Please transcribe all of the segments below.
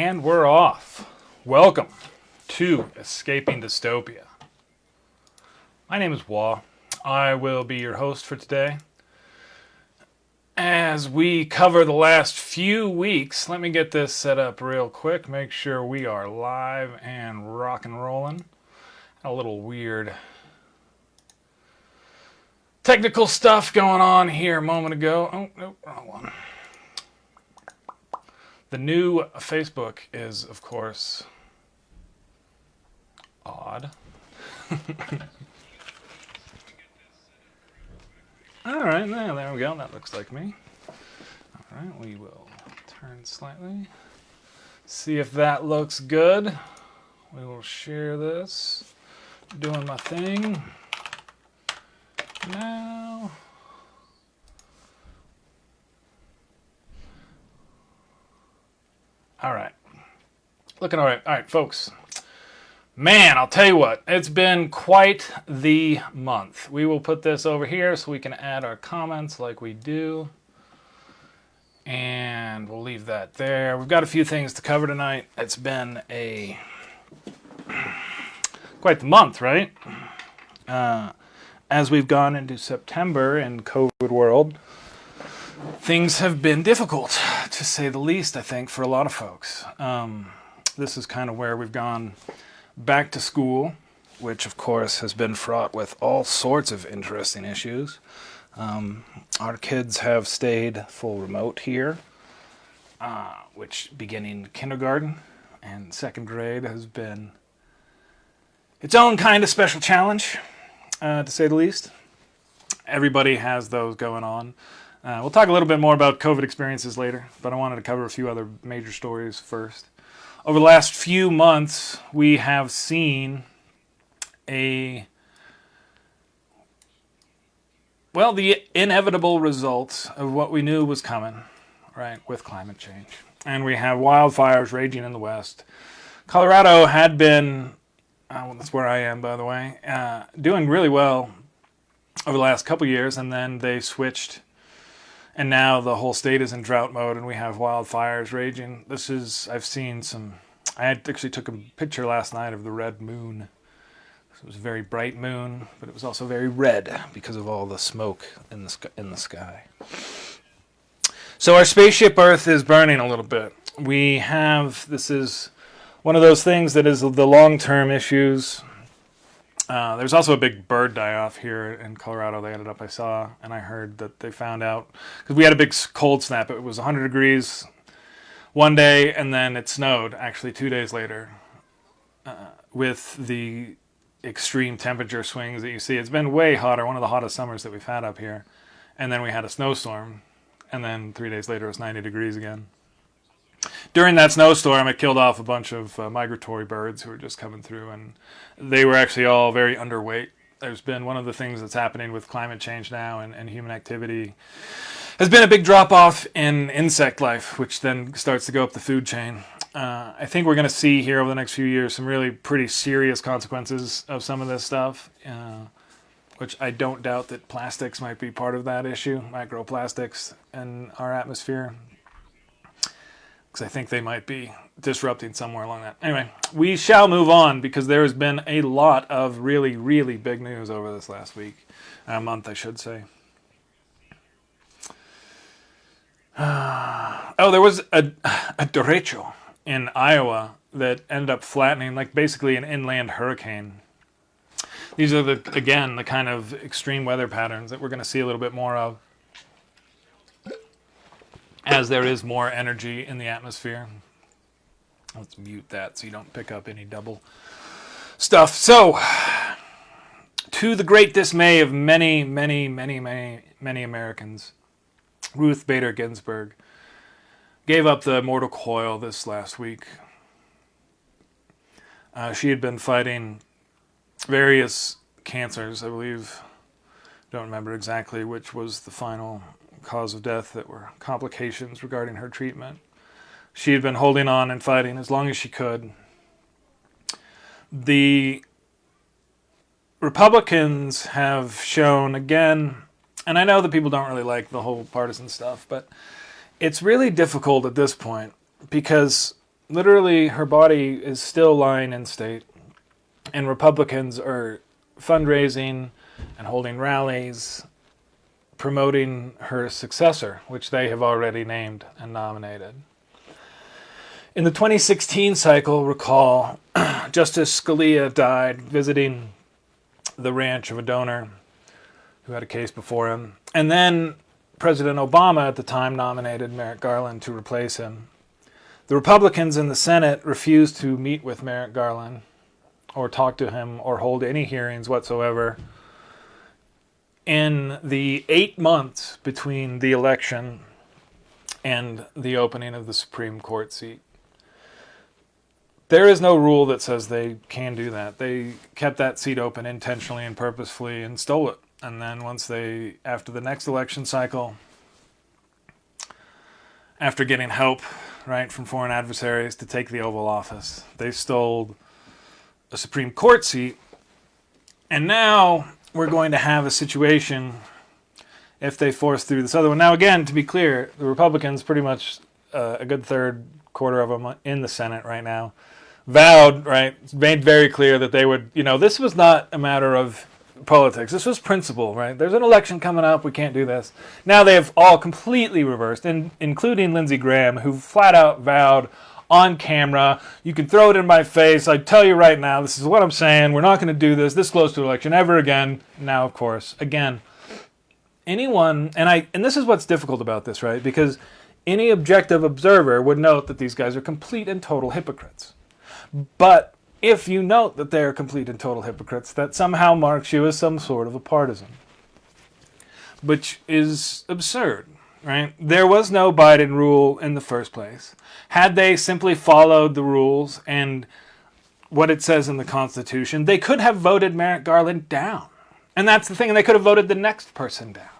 And we're off. Welcome to Escaping Dystopia. My name is Wah. I will be your host for today. As we cover the last few weeks, let me get this set up real quick. Make sure we are live and rock and rolling. A little weird technical stuff going on here a moment ago. Oh, nope, wrong one. The new Facebook is, of course, odd. Alright, there we go. That looks like me. Alright, we will turn slightly. See if that looks good. We will share this. Doing my thing. Now. Alright. Looking alright. Alright, folks. Man, I'll tell you what. It's been quite the month. We will put this over here so we can add our comments like we do. And we'll leave that there. We've got a few things to cover tonight. It's been quite the month, right? As we've gone into September in COVID world, things have been difficult, to say the least, I think, for a lot of folks. This is kind of where we've gone back to school, which, of course, has been fraught with all sorts of interesting issues. Our kids have stayed full remote here, which beginning kindergarten and second grade has been its own kind of special challenge, to say the least. Everybody has those going on. We'll talk a little bit more about COVID experiences later, but I wanted to cover a few other major stories first. Over the last few months, we have seen the inevitable results of what we knew was coming, right, with climate change. And we have wildfires raging in the West. Colorado had been, that's where I am, by the way, doing really well over the last couple years, and then they switched. And now the whole state is in drought mode and we have wildfires raging. I actually took a picture last night of the red moon. It was a very bright moon, but it was also very red because of all the smoke in the sky. So our Spaceship Earth is burning a little bit. This is one of those things that is the long-term issues. There's also a big bird die-off here in Colorado. I saw, and I heard that they found out, because we had a big cold snap. It was 100 degrees one day, and then it snowed, actually 2 days later, with the extreme temperature swings that you see. It's been way hotter, one of the hottest summers that we've had up here. And then we had a snowstorm, and then 3 days later it was 90 degrees again. During that snowstorm, it killed off a bunch of migratory birds who were just coming through, and they were actually all very underweight. There's been one of the things that's happening with climate change now and human activity has been a big drop-off in insect life, which then starts to go up the food chain. I think we're going to see here over the next few years some really pretty serious consequences of some of this stuff, which I don't doubt that plastics might be part of that issue, microplastics in our atmosphere, because I think they might be disrupting somewhere along that. Anyway, we shall move on because there has been a lot of really, really big news over this last month, I should say. There was a derecho in Iowa that ended up flattening, like basically an inland hurricane. These are the kind of extreme weather patterns that we're going to see a little bit more of as there is more energy in the atmosphere. Let's mute that so you don't pick up any double stuff. So, to the great dismay of many, many, many, many, many Americans, Ruth Bader Ginsburg gave up the mortal coil this last week. She had been fighting various cancers, I believe. Don't remember exactly which was the final cause of death that were complications regarding her treatment. She had been holding on and fighting as long as she could. The Republicans have shown again, and I know that people don't really like the whole partisan stuff, but it's really difficult at this point because literally, her body is still lying in state, and Republicans are fundraising and holding rallies promoting her successor, which they have already named and nominated. In the 2016 cycle, recall, Justice Scalia died visiting the ranch of a donor who had a case before him. And then President Obama at the time nominated Merrick Garland to replace him. The Republicans in the Senate refused to meet with Merrick Garland or talk to him or hold any hearings whatsoever in the 8 months between the election and the opening of the Supreme Court seat. There is no rule that says they can do that. They kept that seat open intentionally and purposefully and stole it. And then after the next election cycle, after getting help, right, from foreign adversaries to take the Oval Office, they stole a Supreme Court seat. And now we're going to have a situation, if they force through this other one. Now, again, to be clear, the Republicans, pretty much a good quarter of them in the Senate right now, vowed, right, made very clear that they would, this was not a matter of politics. This was principle, right? There's an election coming up. We can't do this. Now they have all completely reversed, including Lindsey Graham, who flat out vowed on camera, you can throw it in my face. I tell you right now, this is what I'm saying. We're not going to do this close to an election ever again. Now, of course, again, anyone, and this is what's difficult about this, right? Because any objective observer would note that these guys are complete and total hypocrites. But if you note that they are complete and total hypocrites, that somehow marks you as some sort of a partisan, which is absurd, right? There was no Biden rule in the first place. Had they simply followed the rules and what it says in the Constitution, they could have voted Merrick Garland down. And that's the thing, and they could have voted the next person down.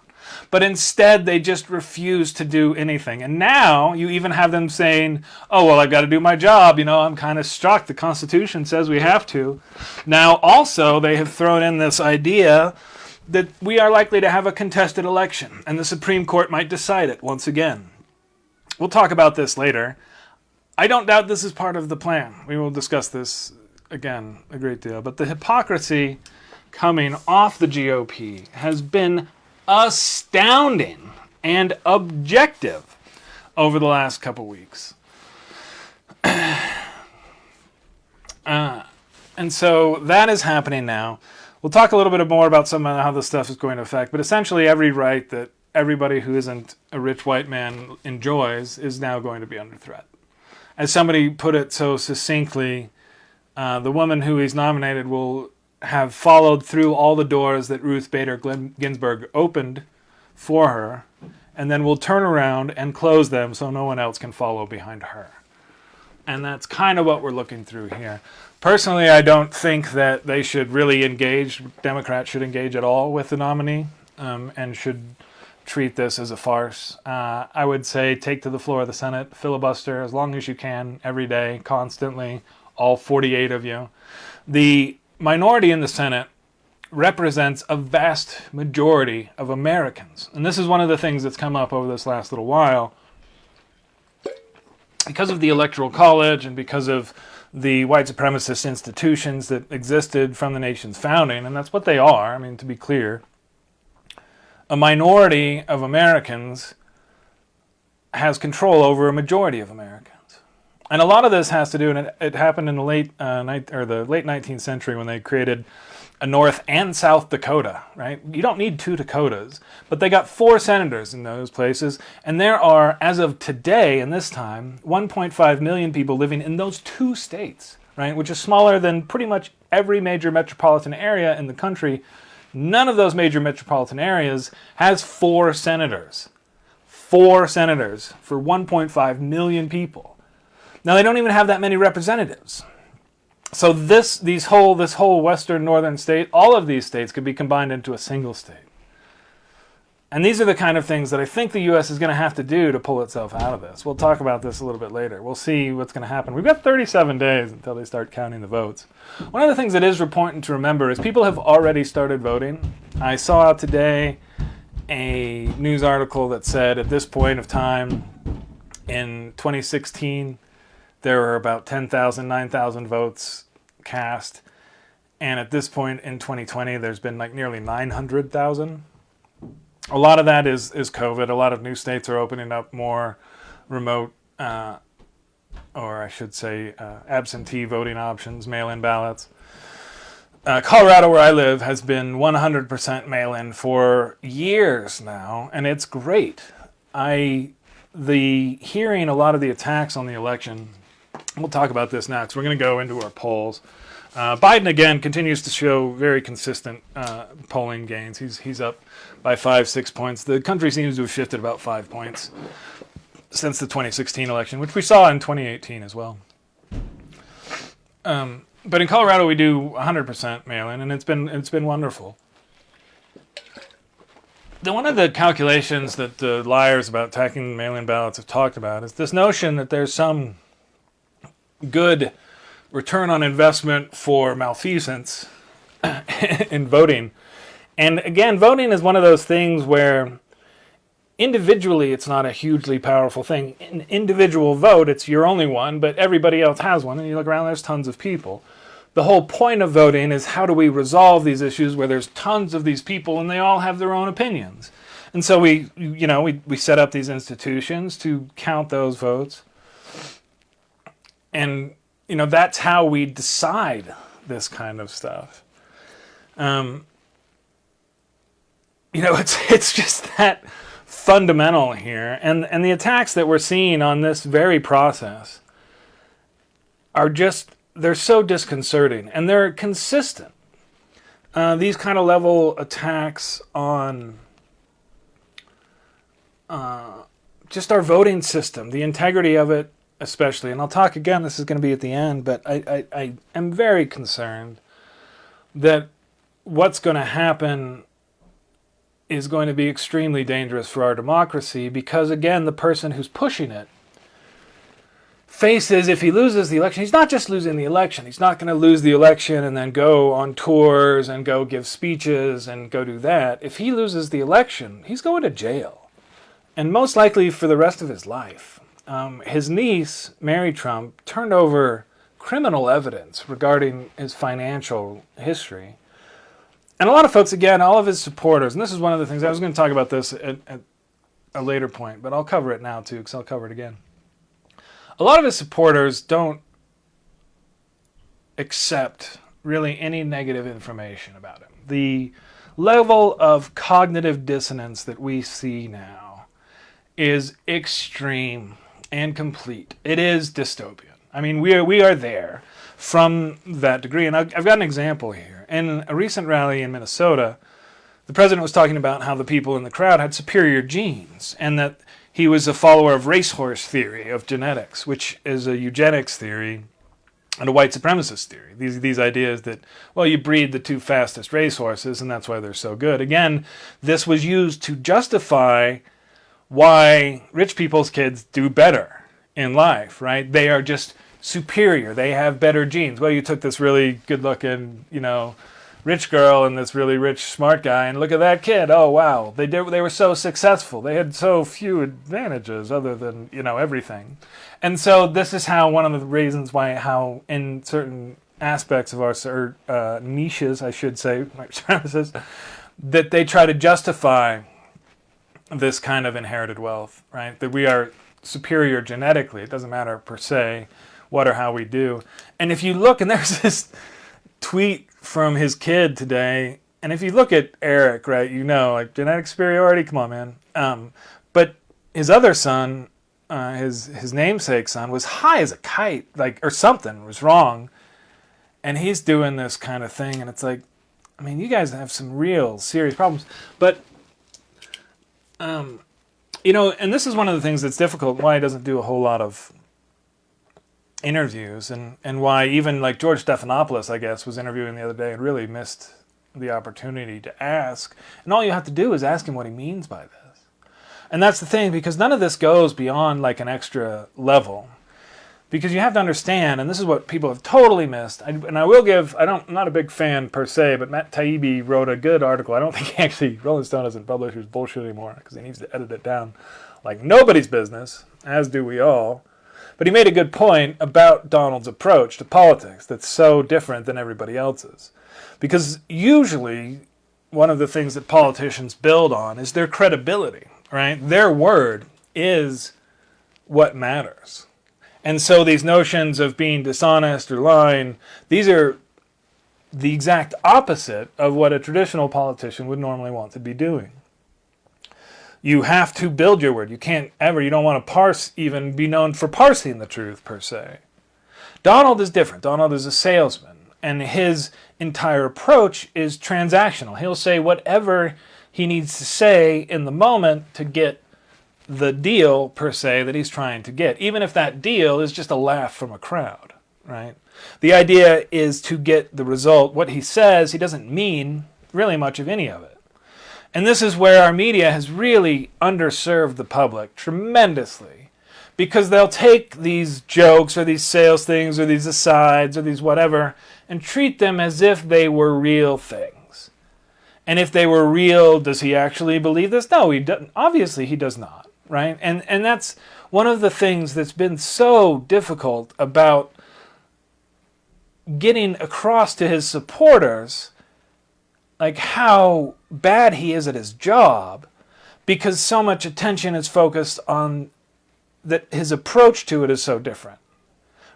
But instead, they just refused to do anything. And now you even have them saying, oh, well, I've got to do my job. I'm kind of shocked. The Constitution says we have to. Now, also, they have thrown in this idea that we are likely to have a contested election, and the Supreme Court might decide it once again. We'll talk about this later. I don't doubt this is part of the plan. We will discuss this again a great deal. But the hypocrisy coming off the GOP has been astounding and objective over the last couple weeks. And so that is happening now. We'll talk a little bit more about some of how this stuff is going to affect, but essentially every right that everybody who isn't a rich white man enjoys is now going to be under threat. As somebody put it so succinctly, the woman who he's nominated will have followed through all the doors that Ruth Bader Ginsburg opened for her, and then will turn around and close them so no one else can follow behind her. And that's kind of what we're looking through here. Personally, I don't think that they should really engage, Democrats should engage at all with the nominee, and should treat this as a farce. I would say take to the floor of the Senate, filibuster as long as you can, every day, constantly, all 48 of you. The minority in the Senate represents a vast majority of Americans. And this is one of the things that's come up over this last little while. Because of the Electoral College and because of the white supremacist institutions that existed from the nation's founding, and that's what they are, to be clear, a minority of Americans has control over a majority of Americans. And a lot of this has to do, and it happened in the late 19th century when they created a North and South Dakota, right? You don't need 2 Dakotas, but they got 4 senators in those places, and there are, as of today, in this time, 1.5 million people living in those 2 states, right? Which is smaller than pretty much every major metropolitan area in the country. None of those major metropolitan areas has 4 senators. 4 senators for 1.5 million people. Now, they don't even have that many representatives. So this whole western northern state, all of these states could be combined into a single state. And these are the kind of things that I think the U.S. is going to have to do to pull itself out of this. We'll talk about this a little bit later. We'll see what's going to happen. We've got 37 days until they start counting the votes. One of the things that is important to remember is people have already started voting. I saw today a news article that said at this point of time in 2016, there were about 10,000, 9,000 votes cast. And at this point in 2020, there's been like nearly 900,000. A lot of that is COVID. A lot of new states are opening up more remote, or I should say absentee voting options, mail-in ballots. Colorado, where I live, has been 100% mail-in for years now, and it's great. Hearing a lot of the attacks on the election, we'll talk about this next. We're going to go into our polls. Biden, again, continues to show very consistent polling gains. He's up by 5-6 points. The country seems to have shifted about 5 points since the 2016 election, which we saw in 2018 as well. But in Colorado, we do 100% mail-in, and it's been wonderful. One of the calculations that the liars about attacking mail-in ballots have talked about is this notion that there's some good return on investment for malfeasance in voting. And again, voting is one of those things where individually it's not a hugely powerful thing. An individual vote, it's your only one, but everybody else has one, and you look around, there's tons of people. The whole point of voting is how do we resolve these issues where there's tons of these people and they all have their own opinions. And so we set up these institutions to count those votes. And that's how we decide this kind of stuff. It's just that fundamental here. And the attacks that we're seeing on this very process are they're so disconcerting. And they're consistent. These kind of level attacks on just our voting system, the integrity of it, especially, and I'll talk again, this is going to be at the end, but I am very concerned that what's going to happen is going to be extremely dangerous for our democracy because, again, the person who's pushing it faces, if he loses the election, he's not just losing the election, he's not going to lose the election and then go on tours and go give speeches and go do that. If he loses the election, he's going to jail, and most likely for the rest of his life. His niece, Mary Trump, turned over criminal evidence regarding his financial history. And a lot of folks, again, all of his supporters, and this is one of the things, I was going to talk about this at a later point, but I'll cover it now too, because I'll cover it again. A lot of his supporters don't accept really any negative information about him. The level of cognitive dissonance that we see now is extreme and complete. It is dystopian. I mean, we are there from that degree. And I've got an example here. In a recent rally in Minnesota, the president was talking about how the people in the crowd had superior genes and that he was a follower of racehorse theory of genetics, which is a eugenics theory and a white supremacist theory. These ideas that, well, you breed the two fastest racehorses and that's why they're so good. Again, this was used to justify why rich people's kids do better in life, right? They are just superior. They have better genes. Well, you took this really good-looking, rich girl and this really rich, smart guy, and look at that kid. Oh, wow. They were so successful. They had so few advantages other than, everything. And so this is one of the reasons how in certain aspects of our niches, I should say, my premises, that they try to justify this kind of inherited wealth, right? That we are superior genetically. It doesn't matter per se what or how we do. And if you look, and there's this tweet from his kid today, and if you look at Eric, right, genetic superiority, come on, man. But his other son, his namesake son, was high as a kite, or something was wrong. And he's doing this kind of thing, and it's like, I mean, you guys have some real serious problems. But and this is one of the things that's difficult, why he doesn't do a whole lot of interviews, and why even like George Stephanopoulos, I guess, was interviewing the other day and really missed the opportunity to ask. And all you have to do is ask him what he means by this. And that's the thing, because none of this goes beyond like an extra level. Because you have to understand, and this is what people have totally missed, I'm not a big fan per se, but Matt Taibbi wrote a good article. I don't think Rolling Stone doesn't publish his bullshit anymore, because he needs to edit it down like nobody's business, as do we all. But he made a good point about Donald's approach to politics that's so different than everybody else's. Because usually one of the things that politicians build on is their credibility, right? Their word is what matters. And so these notions of being dishonest or lying, these are the exact opposite of what a traditional politician would normally want to be doing. You have to build your word. You don't want to even be known for parsing the truth, per se. Donald is different. Donald is a salesman, and his entire approach is transactional. He'll say whatever he needs to say in the moment to get the deal, per se, that he's trying to get, even if that deal is just a laugh from a crowd, right? The idea is to get the result. What he says, he doesn't mean really much of any of it. And this is where our media has really underserved the public tremendously, because they'll take these jokes or these sales things or these asides or these whatever and treat them as if they were real things. And if they were real, does he actually believe this? No, he doesn't. Obviously, he does not, right? And that's one of the things that's been so difficult about getting across to his supporters, like how bad he is at his job, because so much attention is focused on that his approach to it is so different,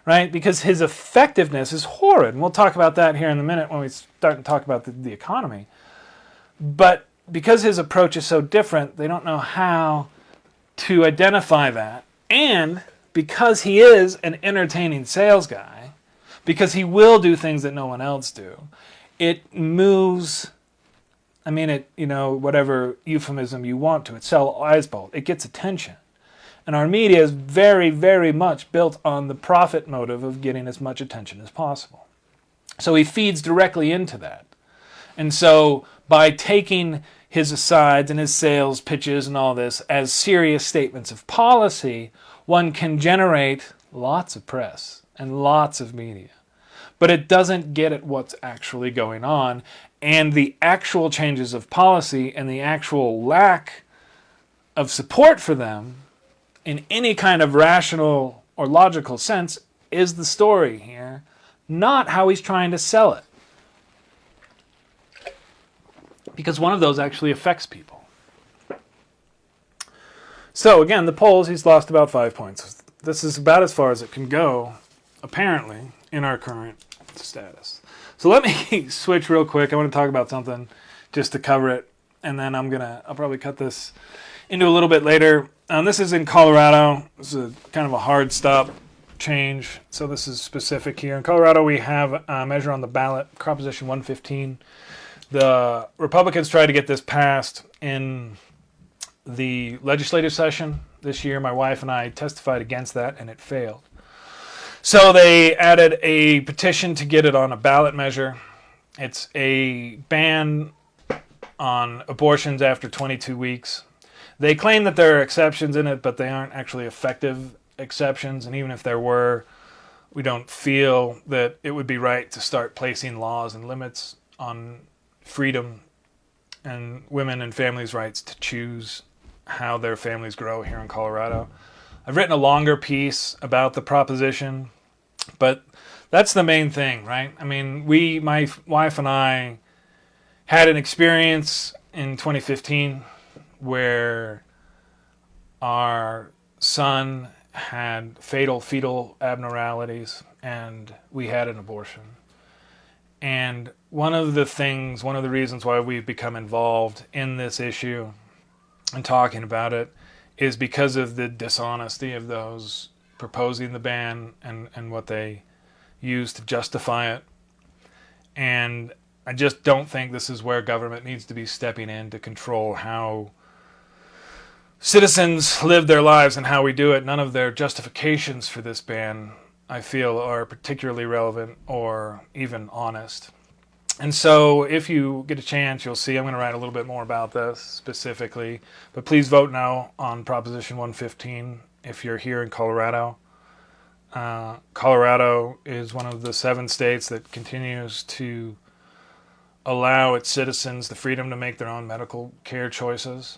right? Because his effectiveness is horrid. And we'll talk about that here in a minute when we start to talk about the economy. But because his approach is so different, they don't know how to identify that. And because he is an entertaining sales guy, because he will do things that no one else do, it moves, whatever euphemism you want to, it sells eyes bolt. It gets attention. And our media is very, very much built on the profit motive of getting as much attention as possible. So he feeds directly into that. And so by taking his asides and his sales pitches and all this as serious statements of policy, one can generate lots of press and lots of media. But it doesn't get at what's actually going on, and the actual changes of policy and the actual lack of support for them in any kind of rational or logical sense is the story here, not how he's trying to sell it. Because one of those actually affects people. So again, the polls, he's lost about 5 points. This is about as far as it can go, apparently, in our current status. So let me switch real quick. I want to talk about something just to cover it, and then I'll probably cut this into a little bit later. This is in Colorado. This is kind of a hard stop change, so this is specific here. In Colorado, we have a measure on the ballot, Proposition 115. The Republicans tried to get this passed in the legislative session this year. My wife and I testified against that, and it failed. So they added a petition to get it on a ballot measure. It's a ban on abortions after 22 weeks. They claim that there are exceptions in it, but they aren't actually effective exceptions. And even if there were, we don't feel that it would be right to start placing laws and limits on freedom and women and families' rights to choose how their families grow here in Colorado. I've written a longer piece about the proposition, but that's the main thing, right? I mean, my wife and I had an experience in 2015 where our son had fatal fetal abnormalities and we had an abortion. And one of the reasons why we've become involved in this issue and talking about it is because of the dishonesty of those proposing the ban and what they use to justify it. And I just don't think this is where government needs to be stepping in to control how citizens live their lives and how we do it. None of their justifications for this ban, I feel, are particularly relevant or even honest. And so if you get a chance, you'll see I'm going to write a little bit more about this specifically. But please vote now on Proposition 115 if you're here in Colorado. Colorado is one of the 7 states that continues to allow its citizens the freedom to make their own medical care choices.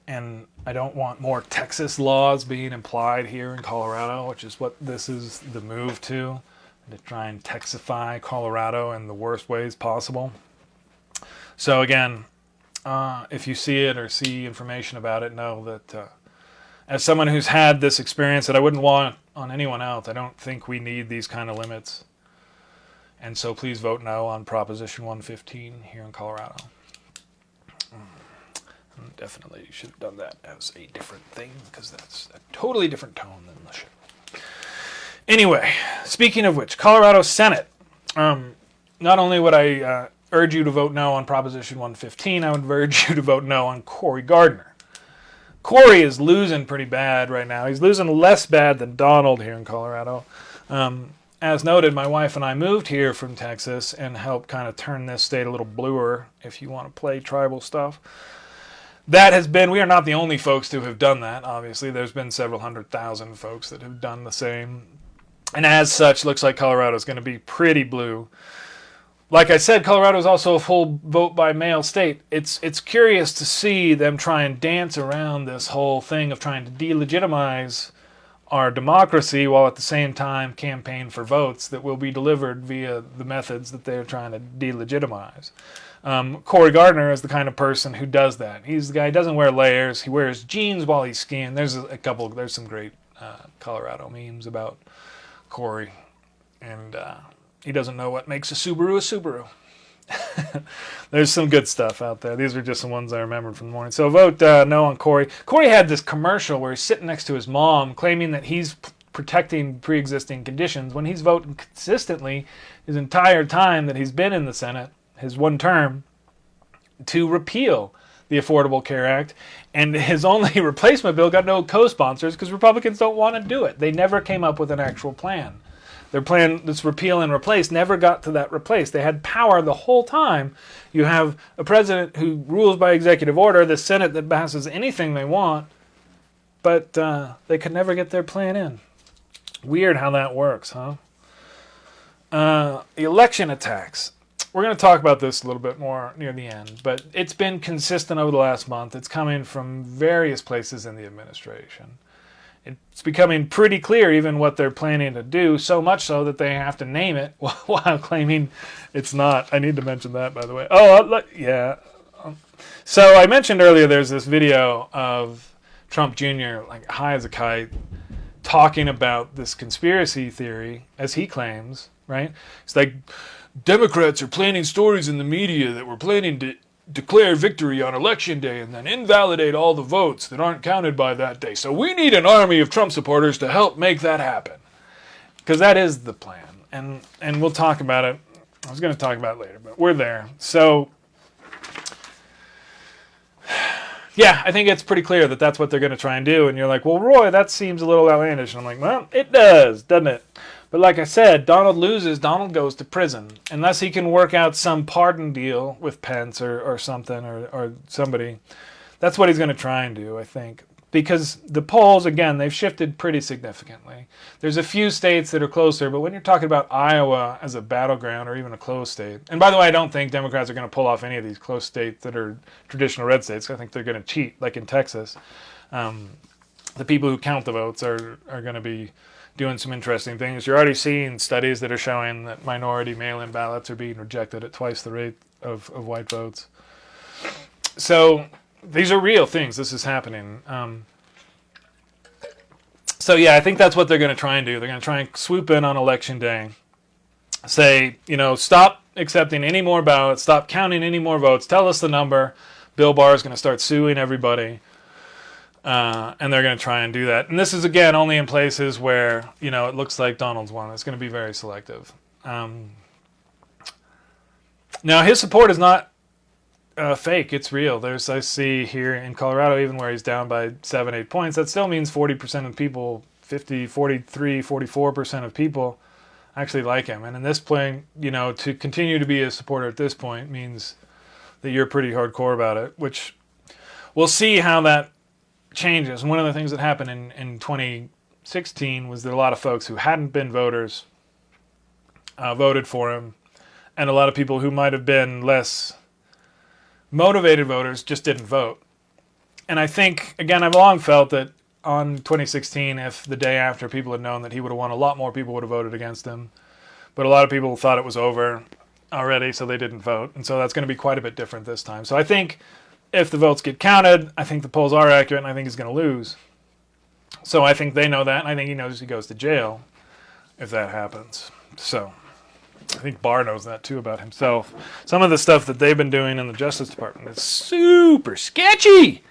and I don't want more Texas laws being implied here in Colorado, which is what this is the move to try and Texify Colorado in the worst ways possible. So again, if you see it or see information about it, know that as someone who's had this experience that I wouldn't want on anyone else, I don't think we need these kind of limits. And so please vote no on Proposition 115 here in Colorado. Definitely should have done that as a different thing, because that's a totally different tone than the show. Anyway, speaking of which, Colorado Senate. Not only would I urge you to vote no on Proposition 115, I would urge you to vote no on Cory Gardner. Cory is losing pretty bad right now. He's losing less bad than Donald here in Colorado. As noted, my wife and I moved here from Texas and helped kind of turn this state a little bluer, if you want to play tribal stuff. That has been, we are not the only folks to have done that, obviously. There's been several 100,000 folks that have done the same. And as such, looks like Colorado is going to be pretty blue. Like I said, Colorado is also a full vote by mail state. It's curious to see them try and dance around this whole thing of trying to delegitimize our democracy while at the same time campaign for votes that will be delivered via the methods that they're trying to delegitimize. Cory Gardner is the kind of person who does that. He's the guy who doesn't wear layers. He wears jeans while he's skiing. There's some great Colorado memes about Cory. And he doesn't know what makes a Subaru. There's some good stuff out there. These are just the ones I remembered from the morning. So vote no on Cory. Cory had this commercial where he's sitting next to his mom claiming that he's protecting pre-existing conditions when he's voting consistently his entire time that he's been in the Senate, his one term, to repeal the Affordable Care Act. And his only replacement bill got no co-sponsors because Republicans don't want to do it. They never came up with an actual plan. Their plan, this repeal and replace, never got to that replace. They had power the whole time. You have a president who rules by executive order, the Senate that passes anything they want, but they could never get their plan in. Weird how that works, huh? Election attacks. We're going to talk about this a little bit more near the end, but it's been consistent over the last month. It's coming from various places in the administration. It's becoming pretty clear even what they're planning to do, so much so that they have to name it while claiming it's not. I need to mention that, by the way. Yeah. So I mentioned earlier there's this video of Trump Jr., like high as a kite, talking about this conspiracy theory, as he claims, right? It's like, Democrats are planning stories in the media that we're planning to declare victory on election day and then invalidate all the votes that aren't counted by that day. So we need an army of Trump supporters to help make that happen. Because that is the plan. And we'll talk about it. I was going to talk about it later, but we're there. So, yeah, I think it's pretty clear that that's what they're going to try and do. And you're like, well, Roy, that seems a little outlandish. And I'm like, well, it does, doesn't it? But like I said, Donald loses, Donald goes to prison. Unless he can work out some pardon deal with Pence or something or somebody. That's what he's going to try and do, I think. Because the polls, again, they've shifted pretty significantly. There's a few states that are closer, but when you're talking about Iowa as a battleground or even a close state, and by the way, I don't think Democrats are going to pull off any of these close states that are traditional red states. I think they're going to cheat, like in Texas. The people who count the votes are going to be doing some interesting things. You're already seeing studies that are showing that minority mail-in ballots are being rejected at twice the rate of white votes. So these are real things. This is happening. So yeah, I think that's what they're going to try and do. They're going to try and swoop in on election day. Say, stop accepting any more ballots. Stop counting any more votes. Tell us the number. Bill Barr is going to start suing everybody. And they're going to try and do that. And this is, again, only in places where, it looks like Donald's won. It's going to be very selective. Now, his support is not fake. It's real. I see here in Colorado, even where he's down by 7-8 points, that still means 40% of people, 50, 43, 44% of people actually like him. And in this point, to continue to be a supporter at this point means that you're pretty hardcore about it, which we'll see how that changes. And one of the things that happened in 2016 was that a lot of folks who hadn't been voters voted for him, and a lot of people who might have been less motivated voters just didn't vote. And I think, again, I've long felt that on 2016, if the day after people had known that he would have won, a lot more people would have voted against him. But a lot of people thought it was over already, so they didn't vote. And so that's going to be quite a bit different this time. So I think if the votes get counted, I think the polls are accurate, and I think he's going to lose. So I think they know that, and I think he knows he goes to jail if that happens. So I think Barr knows that too about himself. Some of the stuff that they've been doing in the Justice Department is super sketchy,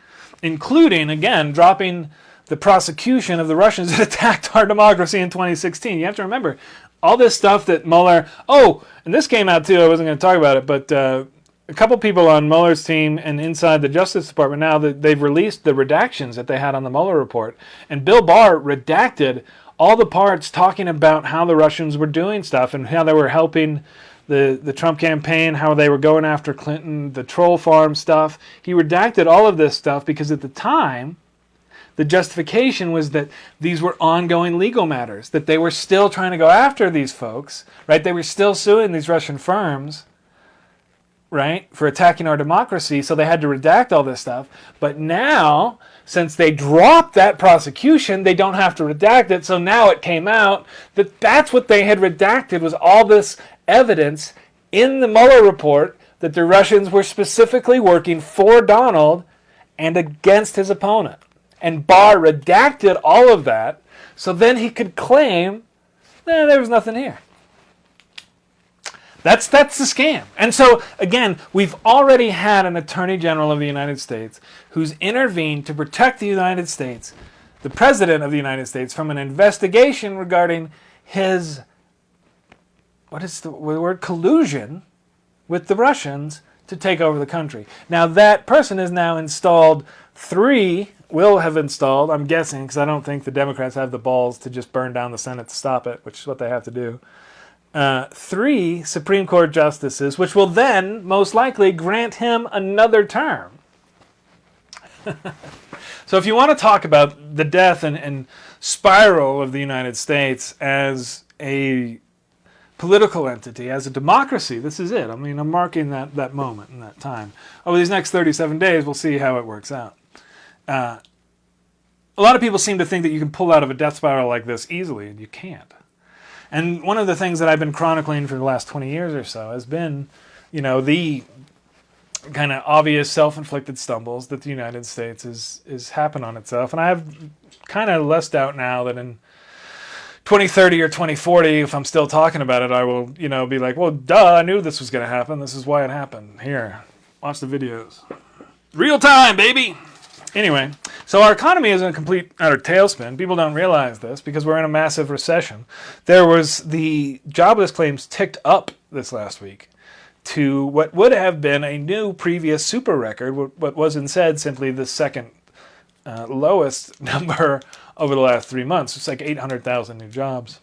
including, again, dropping the prosecution of the Russians that attacked our democracy in 2016. You have to remember, all this stuff that Mueller... Oh, and this came out too, I wasn't going to talk about it, but a couple people on Mueller's team and inside the Justice Department now, that they've released the redactions that they had on the Mueller report. And Bill Barr redacted all the parts talking about how the Russians were doing stuff and how they were helping the Trump campaign, how they were going after Clinton, the troll farm stuff. He redacted all of this stuff because at the time, the justification was that these were ongoing legal matters, that they were still trying to go after these folks, right? They were still suing these Russian firms, right, for attacking our democracy, so they had to redact all this stuff. But now, since they dropped that prosecution, they don't have to redact it, so now it came out that that's what they had redacted, was all this evidence in the Mueller report that the Russians were specifically working for Donald and against his opponent. And Barr redacted all of that, so then he could claim, there was nothing here. That's the scam. And so, again, we've already had an Attorney General of the United States who's intervened to protect the United States, the President of the United States, from an investigation regarding his, what is the word, collusion with the Russians to take over the country. Now, that person is now installed will have installed, I'm guessing, because I don't think the Democrats have the balls to just burn down the Senate to stop it, which is what they have to do. 3 Supreme Court justices, which will then most likely grant him another term. So if you want to talk about the death and spiral of the United States as a political entity, as a democracy, this is it. I mean, I'm marking that moment and that time. Over these next 37 days, we'll see how it works out. A lot of people seem to think that you can pull out of a death spiral like this easily, and you can't. And one of the things that I've been chronicling for the last 20 years or so has been, the kind of obvious self-inflicted stumbles that the United States is happened on itself. And I have kind of less doubt now that in 2030 or 2040, if I'm still talking about it, I will, be like, well, duh, I knew this was going to happen. This is why it happened. Here, watch the videos. Real time, baby! Anyway, so our economy is in a complete utter tailspin. People don't realize this because we're in a massive recession. There was the jobless claims ticked up this last week to what would have been a new previous super record, what was instead simply the second lowest number over the last 3 months. It's like 800,000 new jobs.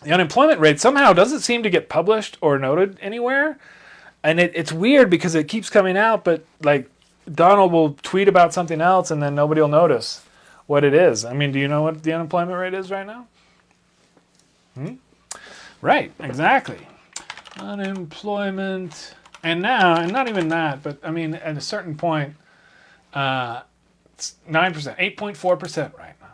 The unemployment rate somehow doesn't seem to get published or noted anywhere. And it's weird because it keeps coming out, but like Donald will tweet about something else and then nobody will notice what it is. I mean, do you know what the unemployment rate is right now? Right, exactly. Unemployment. And now, and not even that, but I mean, at a certain point, it's 9%, 8.4% right now.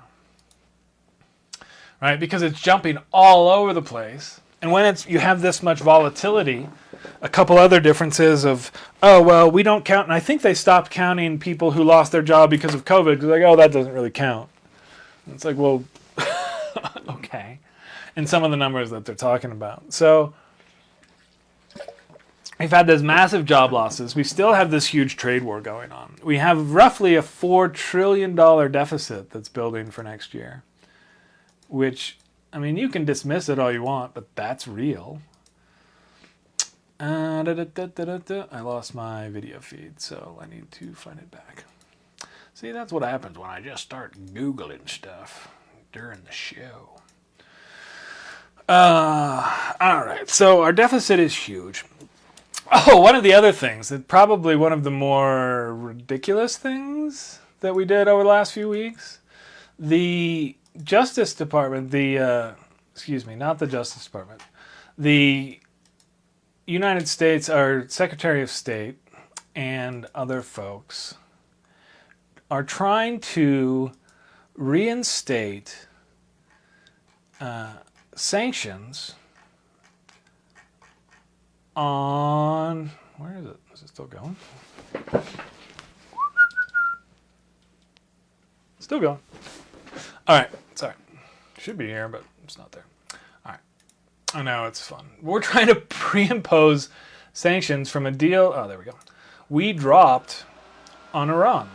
Right, because it's jumping all over the place. And when you have this much volatility, a couple other differences of, we don't count. And I think they stopped counting people who lost their job because of COVID because they're like, that doesn't really count. And it's like, well, okay. And some of the numbers that they're talking about. So we've had those massive job losses. We still have this huge trade war going on. We have roughly a $4 trillion deficit that's building for next year, which, I mean, you can dismiss it all you want, but that's real. I lost my video feed, so I need to find it back. See, that's what happens when I just start Googling stuff during the show. All right, so our deficit is huge. Oh, one of the other things, probably one of the more ridiculous things that we did over the last few weeks, the Justice Department, not the Justice Department, the United States, our Secretary of State and other folks are trying to reinstate sanctions on... Where is it? Is it still going? Still going. All right. Sorry. Should be here, but it's not there. All right. I know, it's fun. We're trying to pre-impose sanctions from a deal. Oh, there we go. We dropped on Iran,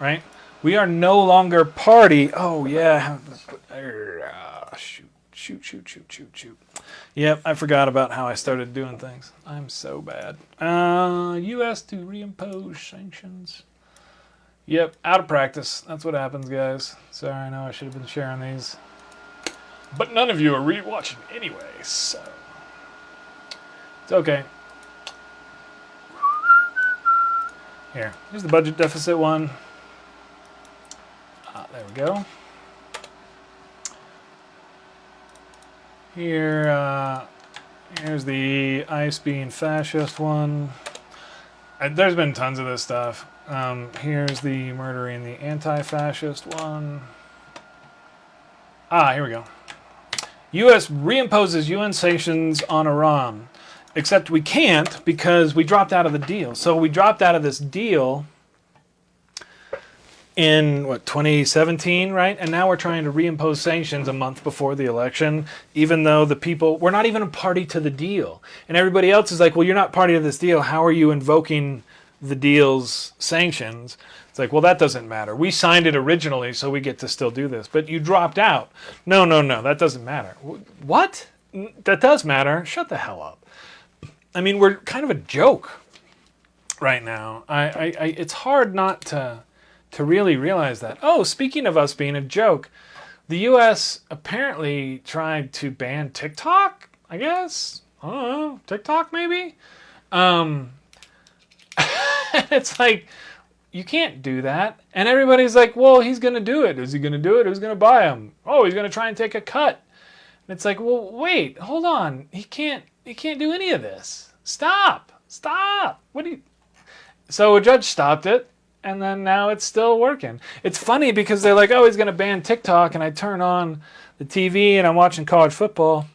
right? We are no longer party. Oh, yeah. Shoot. Yep, I forgot about how I started doing things. I'm so bad. U.S. to reimpose sanctions. Yep, out of practice. That's what happens, guys. Sorry, I know I should have been sharing these. But none of you are re-watching anyway, so... It's okay. Here's the budget deficit one. There we go. Here's the ice being fascist one. There's been tons of this stuff. Here's the murdering the anti-fascist one. Here we go. U.S. reimposes UN sanctions on Iran. Except we can't because we dropped out of the deal. So we dropped out of this deal in, 2017, right? And now we're trying to reimpose sanctions a month before the election, even though we're not even a party to the deal. And everybody else is like, well, you're not party to this deal. How are you invoking the deal's sanctions? It's like, well, that doesn't matter. We signed it originally, so we get to still do this. But you dropped out. No, that doesn't matter. What? That does matter. Shut the hell up. I mean, we're kind of a joke right now. It's hard not to really realize that. Oh, speaking of us being a joke, the U.S. apparently tried to ban TikTok, I guess. I don't know. TikTok, maybe? It's like, you can't do that. And everybody's like, well, he's going to do it. Is he going to do it? Who's going to buy him? Oh, he's going to try and take a cut. And it's like, well, wait, hold on. He can't do any of this. Stop. What do you... So a judge stopped it. And then now it's still working. It's funny because they're like, oh, he's going to ban TikTok. And I turn on the TV and I'm watching college football.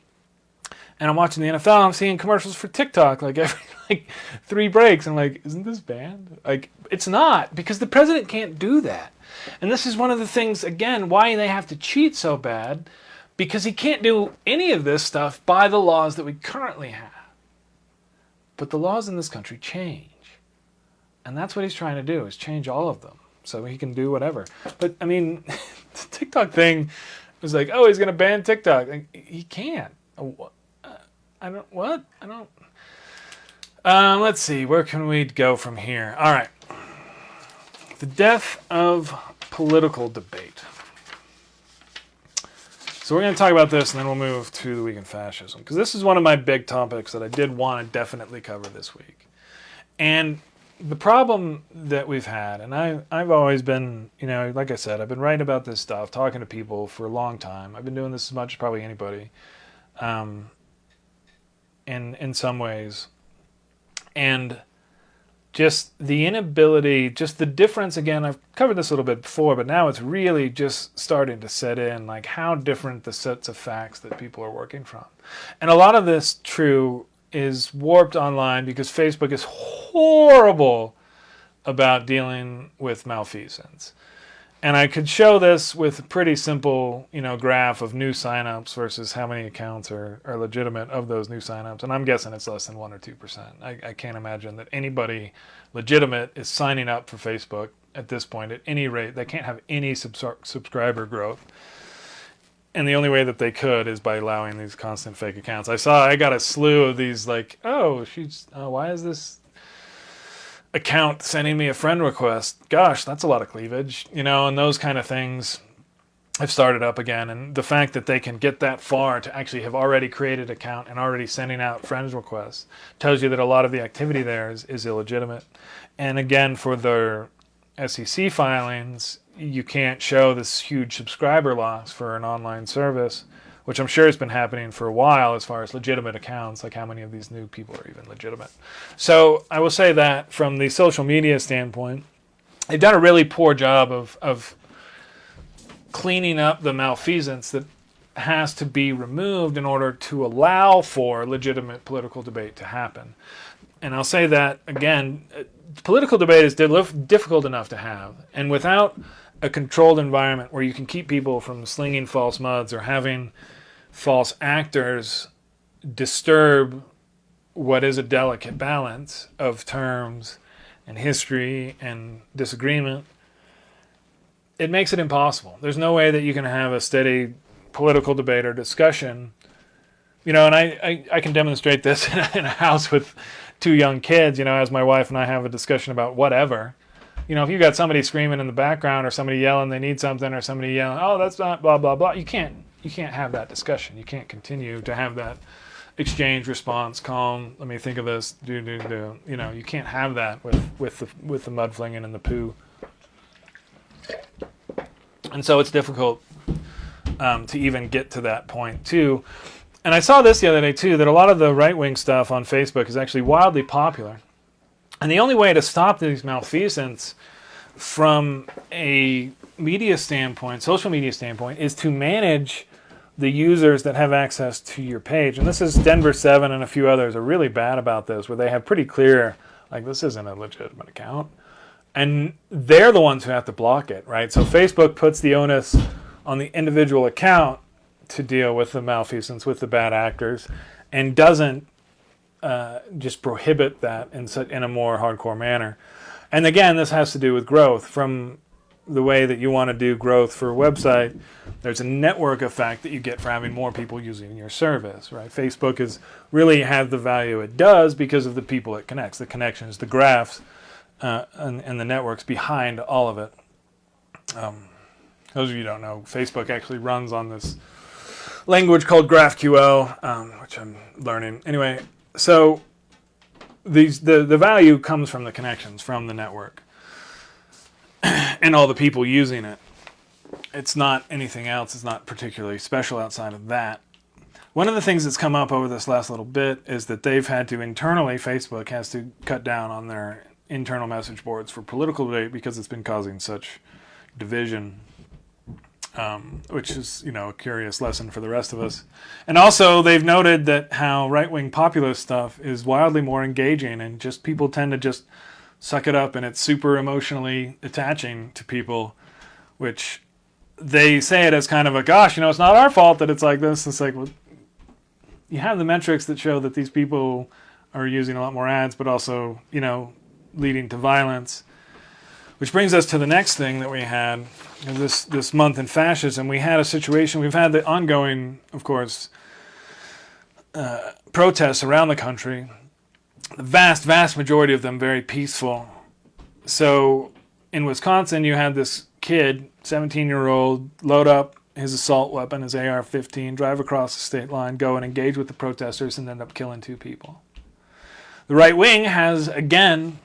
And I'm watching the NFL. And I'm seeing commercials for TikTok like every 3 breaks. I'm like, isn't this banned? Like, it's not, because the president can't do that. And this is one of the things, again, why they have to cheat so bad. Because he can't do any of this stuff by the laws that we currently have. But the laws in this country change. And that's what he's trying to do, is change all of them. So he can do whatever. But, I mean, the TikTok thing was like, oh, he's going to ban TikTok. Like, he can't. Let's see. Where can we go from here? All right. The death of political debate. So we're going to talk about this, and then we'll move to the week in fascism. Because this is one of my big topics that I did want to definitely cover this week. And the problem that we've had, and I've always been, like I said, I've been writing about this stuff, talking to people for a long time. I've been doing this as much as probably anybody, in some ways. And just the inability, just the difference, again, I've covered this a little bit before, but now it's really just starting to set in, like how different the sets of facts that people are working from. And a lot of this, true, is warped online because Facebook is horrible about dealing with malfeasance. And I could show this with a pretty simple, graph of new signups versus how many accounts are legitimate of those new signups. And I'm guessing it's less than 1 or 2%. I can't imagine that anybody legitimate is signing up for Facebook at this point at any rate. They can't have any subscriber growth. And the only way that they could is by allowing these constant fake accounts. I got a slew of these like, why is this account sending me a friend request? Gosh, that's a lot of cleavage, and those kind of things have started up again. And the fact that they can get that far to actually have already created an account and already sending out friend requests tells you that a lot of the activity there is illegitimate. And again, for their SEC filings, you can't show this huge subscriber loss for an online service, which I'm sure has been happening for a while as far as legitimate accounts, like how many of these new people are even legitimate. So I will say that from the social media standpoint, they've done a really poor job of cleaning up the malfeasance that has to be removed in order to allow for legitimate political debate to happen. And I'll say that again, political debate is difficult enough to have, and without a controlled environment where you can keep people from slinging false muds or having false actors disturb what is a delicate balance of terms and history and disagreement, it makes it impossible. There's no way that you can have a steady political debate or discussion. And I can demonstrate this in a house with 2 young kids, as my wife and I have a discussion about whatever. If you've got somebody screaming in the background or somebody yelling they need something or somebody yelling, oh, that's not blah, blah, blah, you can't have that discussion. You can't continue to have that exchange, response, calm, let me think of this, do. You can't have that with the mud flinging and the poo. And so it's difficult to even get to that point, too. And I saw this the other day, too, that a lot of the right-wing stuff on Facebook is actually wildly popular. And the only way to stop these malfeasance from a media standpoint, social media standpoint, is to manage the users that have access to your page. And this is Denver 7 and a few others are really bad about this, where they have pretty clear, like, this isn't a legitimate account. And they're the ones who have to block it, right? So Facebook puts the onus on the individual account to deal with the malfeasance, with the bad actors, and doesn't just prohibit that in a more hardcore manner. And again, this has to do with growth. From the way that you want to do growth for a website, there's a network effect that you get for having more people using your service, right? Facebook is really have the value it does because of the people it connects, the connections, the graphs, and the networks behind all of it. Those of you who don't know, Facebook actually runs on this language called GraphQL, which I'm learning. Anyway, so the value comes from the connections, from the network, and all the people using it. It's not anything else. It's not particularly special outside of that. One of the things that's come up over this last little bit is that they've had to internally, Facebook has to cut down on their internal message boards for political debate because it's been causing such division, which is, a curious lesson for the rest of us. And also, they've noted that how right-wing populist stuff is wildly more engaging, and just people tend to just suck it up, and it's super emotionally attaching to people, which they say it as kind of a, gosh, it's not our fault that it's like this. It's like, well, you have the metrics that show that these people are using a lot more ads, but also, leading to violence. Which brings us to the next thing that we had this month in fascism. We had a situation, we've had the ongoing, of course, protests around the country. The vast majority of them very peaceful. So in Wisconsin, you had this kid, 17-year-old, load up his assault weapon, his AR-15, drive across the state line, go and engage with the protesters, and end up killing 2 people. The right wing has, again,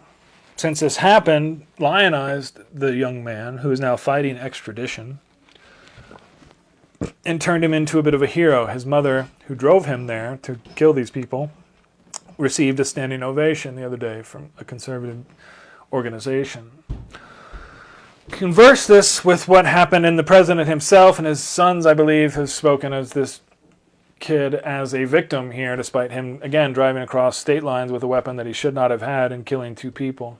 since this happened, lionized the young man who is now fighting extradition and turned him into a bit of a hero. His mother, who drove him there to kill these people, received a standing ovation the other day from a conservative organization. Converse this with what happened, and the president himself and his sons, I believe, have spoken as this kid as a victim here, despite him, again, driving across state lines with a weapon that he should not have had and killing 2 people.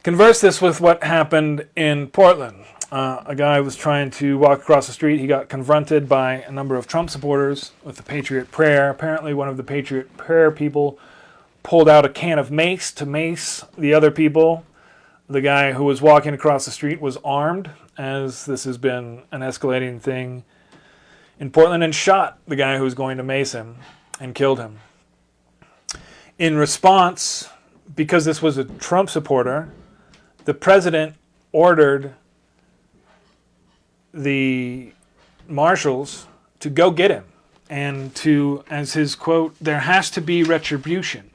Converse this with what happened in Portland. A guy was trying to walk across the street. He got confronted by a number of Trump supporters with the Patriot Prayer. Apparently one of the Patriot Prayer people pulled out a can of mace to mace the other people. The guy who was walking across the street was armed, as this has been an escalating thing in Portland, and shot the guy who was going to mace him and killed him. In response, because this was a Trump supporter, the president ordered the marshals to go get him and to, as his quote, there has to be retribution.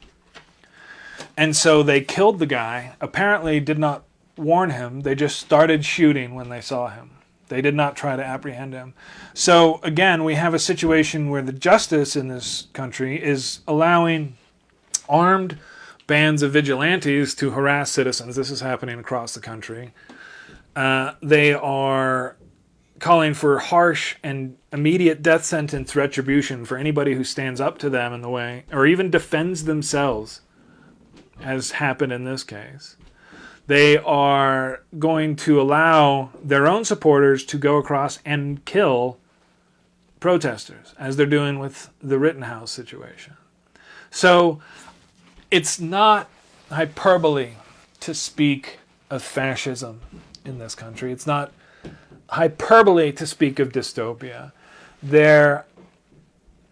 And so they killed the guy, apparently did not warn him. They just started shooting when they saw him. They did not try to apprehend him. So again, we have a situation where the justice in this country is allowing armed bands of vigilantes to harass citizens. This is happening across the country. They are calling for harsh and immediate death sentence retribution for anybody who stands up to them in the way, or even defends themselves, as happened in this case. They are going to allow their own supporters to go across and kill protesters, as they're doing with the Rittenhouse situation. So it's not hyperbole to speak of fascism in this country. It's not hyperbole to speak of dystopia. There,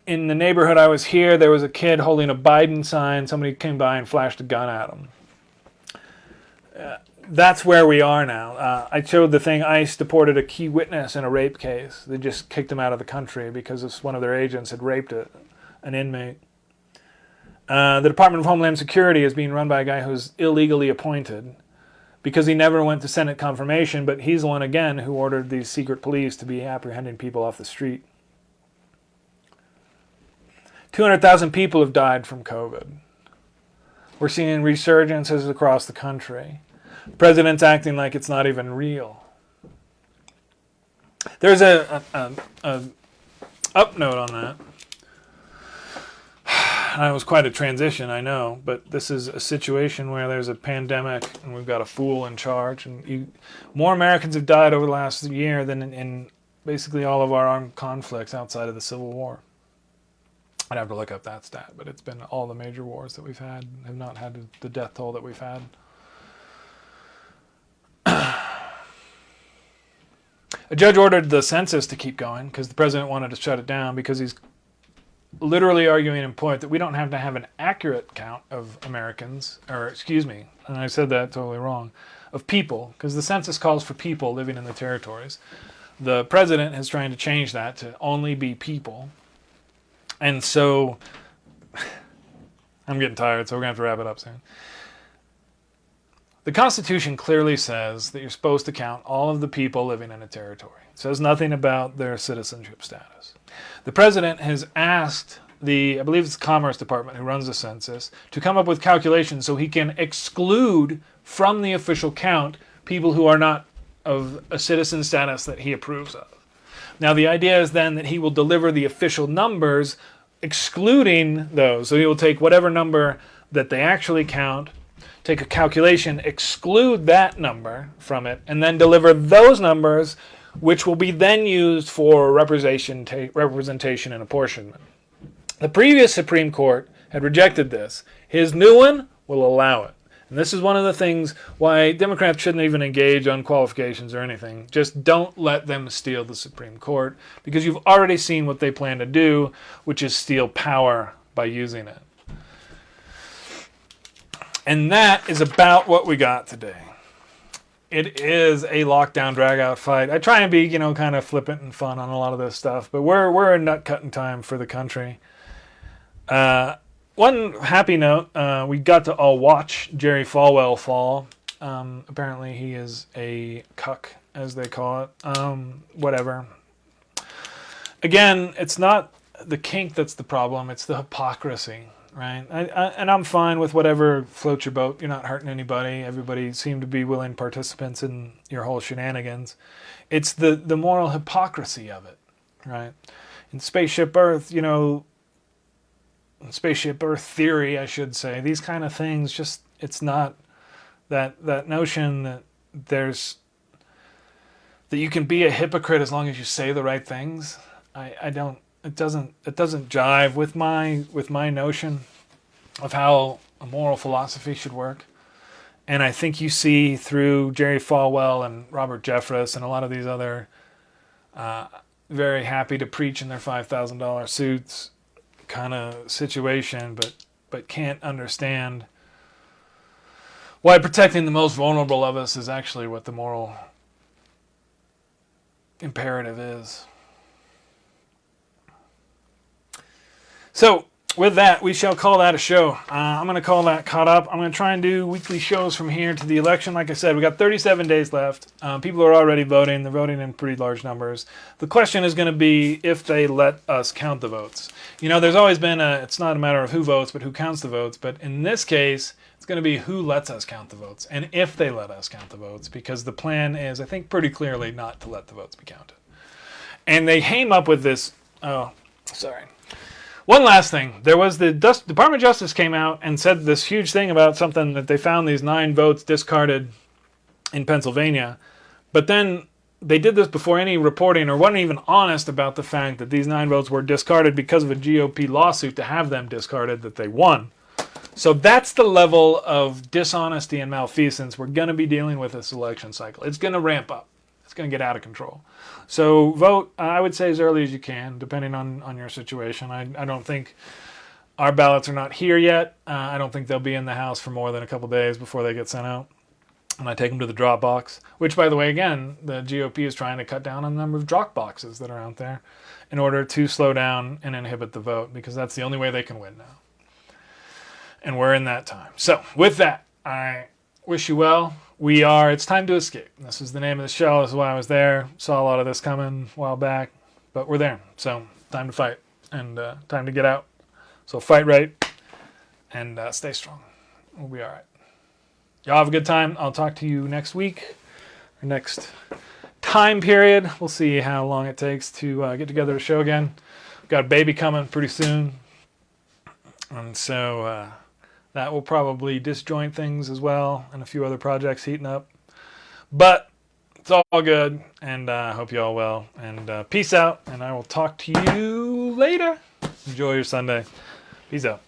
in the neighborhood I was here, there was a kid holding a Biden sign. Somebody came by and flashed a gun at him. That's where we are now. I showed the thing. ICE deported a key witness in a rape case. They just kicked him out of the country because one of their agents had raped an inmate. The Department of Homeland Security is being run by a guy who's illegally appointed because he never went to Senate confirmation, but he's the one, again, who ordered these secret police to be apprehending people off the street. 200,000 people have died from COVID. We're seeing resurgences across the country. The president's acting like it's not even real. There's a up note on that. It was quite a transition, I know, but this is a situation where there's a pandemic and we've got a fool in charge. And more Americans have died over the last year than in basically all of our armed conflicts outside of the Civil War. I'd have to look up that stat, but it's been all the major wars that we've had have not had the death toll that we've had. A judge ordered the census to keep going because the president wanted to shut it down because he's literally arguing in point that we don't have to have an accurate count of Americans, or excuse me, and I said that totally wrong, of people, because the census calls for people living in the territories. The president is trying to change that to only be people. And so, I'm getting tired, so we're going to have to wrap it up soon. The Constitution clearly says that you're supposed to count all of the people living in a territory. It says nothing about their citizenship status. The president has asked I believe it's the Commerce Department who runs the census, to come up with calculations so he can exclude from the official count people who are not of a citizen status that he approves of. Now, the idea is then that he will deliver the official numbers excluding those. So he will take whatever number that they actually count, take a calculation, exclude that number from it, and then deliver those numbers, which will be then used for representation and apportionment. The previous Supreme Court had rejected this. His new one will allow it. And this is one of the things why Democrats shouldn't even engage on qualifications or anything. Just don't let them steal the Supreme Court, because you've already seen what they plan to do, which is steal power by using it. And that is about what we got today. It is a lockdown drag-out fight. I try and be, kind of flippant and fun on a lot of this stuff, but we're in nut-cutting time for the country. One happy note, we got to all watch Jerry Falwell fall. Apparently he is a cuck, as they call it. Whatever. Again, it's not the kink that's the problem, it's the hypocrisy, right? And I'm fine with whatever floats your boat. You're not hurting anybody. Everybody seemed to be willing participants in your whole shenanigans. It's the moral hypocrisy of it, right? In Spaceship Earth, Spaceship Earth theory, I should say, these kind of things, just, it's not that notion that that you can be a hypocrite as long as you say the right things. It doesn't jive with my notion of how a moral philosophy should work. And I think you see through Jerry Falwell and Robert Jeffress and a lot of these other very happy to preach in their $5,000 suits kind of situation, but can't understand why protecting the most vulnerable of us is actually what the moral imperative is. So, with that, we shall call that a show. I'm going to call that caught up. I'm going to try and do weekly shows from here to the election. Like I said, we got 37 days left. People are already voting. They're voting in pretty large numbers. The question is going to be if they let us count the votes. There's always been it's not a matter of who votes, but who counts the votes. But in this case, it's going to be who lets us count the votes and if they let us count the votes, because the plan is, I think, pretty clearly not to let the votes be counted. And they came up with this. Oh, sorry. One last thing. There was the Department of Justice came out and said this huge thing about something that they found these 9 votes discarded in Pennsylvania. But then they did this before any reporting or wasn't even honest about the fact that these 9 votes were discarded because of a GOP lawsuit to have them discarded that they won. So that's the level of dishonesty and malfeasance we're going to be dealing with this election cycle. It's going to ramp up. It's going to get out of control. So vote, I would say, as early as you can, depending on your situation. I don't think our ballots are not here yet. I don't think they'll be in the House for more than a couple days before they get sent out. And I take them to the drop box, which, by the way, again, the GOP is trying to cut down on the number of drop boxes that are out there in order to slow down and inhibit the vote, because that's the only way they can win now. And we're in that time. So with that, I wish you well. It's time to escape. This is the name of the show. This is why I was there. Saw a lot of this coming a while back, but we're there. So time to fight and time to get out. So fight right and stay strong. We'll be all right. Y'all have a good time. I'll talk to you next week or next time period. We'll see how long it takes to get together a show again. We've got a baby coming pretty soon. And so that will probably disjoint things as well, and a few other projects heating up. But it's all good, and I hope you all well. And peace out, and I will talk to you later. Enjoy your Sunday. Peace out.